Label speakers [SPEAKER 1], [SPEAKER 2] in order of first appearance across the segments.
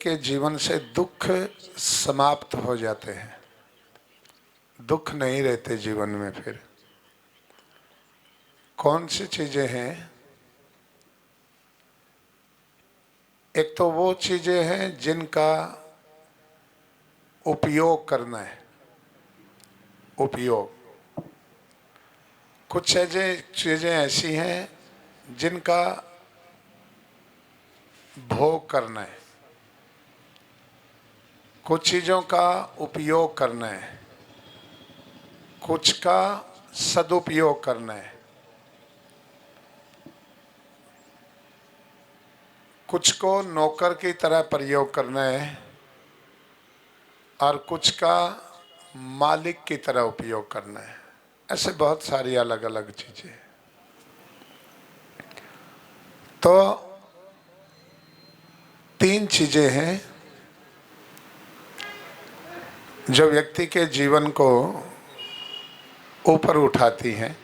[SPEAKER 1] के जीवन से दुख समाप्त हो जाते हैं, दुख नहीं रहते जीवन में। फिर कौन सी चीजें हैं? एक तो वो चीजें हैं जिनका उपयोग करना है। उपयोग, कुछ चीजें ऐसी हैं जिनका भोग करना है, कुछ चीजों का उपयोग करना है, कुछ का सदुपयोग करना है, कुछ को नौकर की तरह प्रयोग करना है और कुछ का मालिक की तरह उपयोग करना है। ऐसे बहुत सारी अलग अलग चीजें। तो तीन चीजें हैं जो व्यक्ति के जीवन को ऊपर उठाती हैं,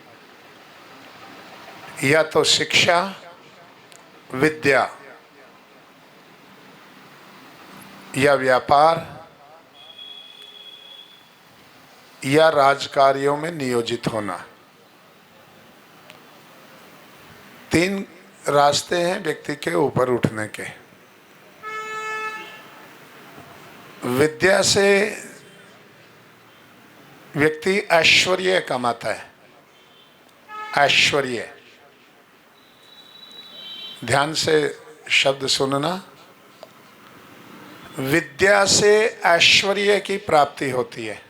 [SPEAKER 1] या तो शिक्षा, विद्या या व्यापार या राजकार्यों में नियोजित होना। तीन रास्ते हैं व्यक्ति के ऊपर उठने के। विद्या से व्यक्ति ऐश्वर्य कमाता है। ऐश्वर्य, ध्यान से शब्द सुनना। विद्या से ऐश्वर्य की प्राप्ति होती है।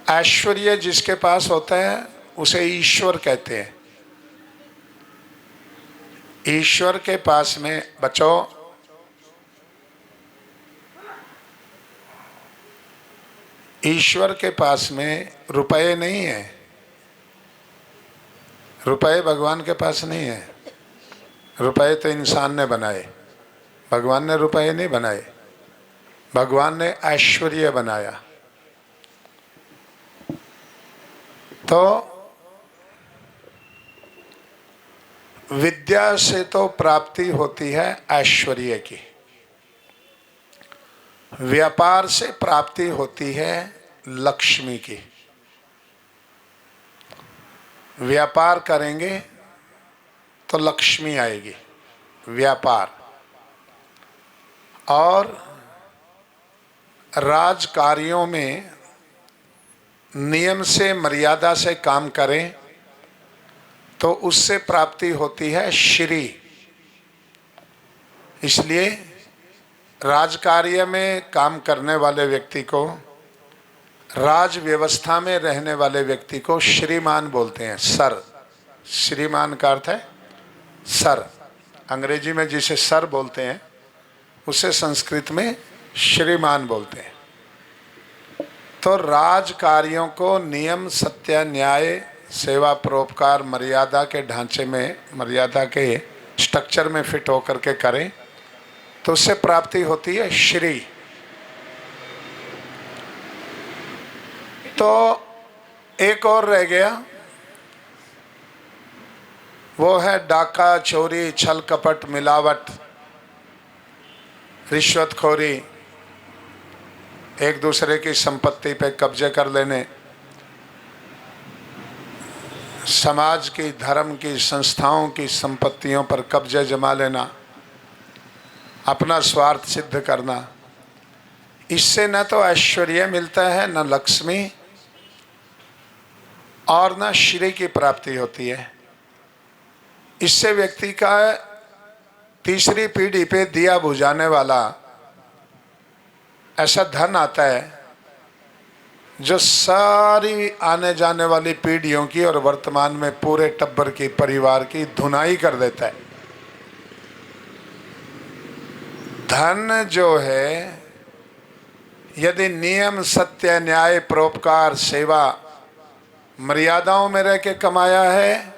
[SPEAKER 1] ऐश्वर्य जिसके पास होता है उसे ईश्वर कहते हैं। ईश्वर के पास में, बच्चों, ईश्वर के पास में रुपए नहीं है। रुपए भगवान के पास नहीं है। रुपए तो इंसान ने बनाए, भगवान ने रुपए नहीं बनाए। भगवान ने ऐश्वर्य बनाया। तो विद्या से तो प्राप्ति होती है ऐश्वर्य की। व्यापार से प्राप्ति होती है लक्ष्मी की। व्यापार करेंगे तो लक्ष्मी आएगी। व्यापार और राजकार्यों में नियम से, मर्यादा से काम करें तो उससे प्राप्ति होती है श्री। इसलिए राजकार्य में काम करने वाले व्यक्ति को, राज व्यवस्था में रहने वाले व्यक्ति को श्रीमान बोलते हैं। सर, श्रीमान का अर्थ है सर। अंग्रेजी में जिसे सर बोलते हैं उसे संस्कृत में श्रीमान बोलते हैं। तो राज कार्यों को नियम, सत्य, न्याय, सेवा, परोपकार, मर्यादा के ढांचे में, मर्यादा के स्ट्रक्चर में फिट होकर के करें तो उससे प्राप्ति होती है श्री। तो एक और रह गया, वो है डाका, चोरी, छल कपट, मिलावट, रिश्वतखोरी, एक दूसरे की संपत्ति पे कब्जे कर लेने, समाज की, धर्म की, संस्थाओं की संपत्तियों पर कब्जे जमा लेना, अपना स्वार्थ सिद्ध करना। इससे न तो ऐश्वर्य मिलता है, न लक्ष्मी, और न श्री की प्राप्ति होती है। इससे व्यक्ति का तीसरी पीढ़ी पे दिया बुझाने वाला ऐसा धन आता है जो सारी आने जाने वाली पीढ़ियों की और वर्तमान में पूरे टब्बर की, परिवार की धुनाई कर देता है। धन जो है यदि नियम, सत्य, न्याय, परोपकार, सेवा, मर्यादाओं में रह के कमाया है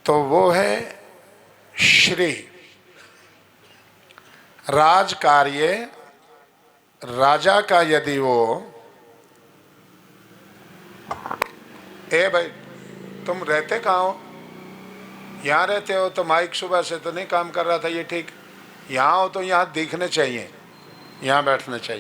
[SPEAKER 1] तो वो है श्री। राजकार्य, राजा का यदि वो, ए भाई तुम रहते कहाँ हो? यहाँ रहते हो तो माइक सुबह से तो नहीं काम कर रहा था ये, ठीक? यहाँ हो तो यहाँ दिखने चाहिए, यहाँ बैठना चाहिए।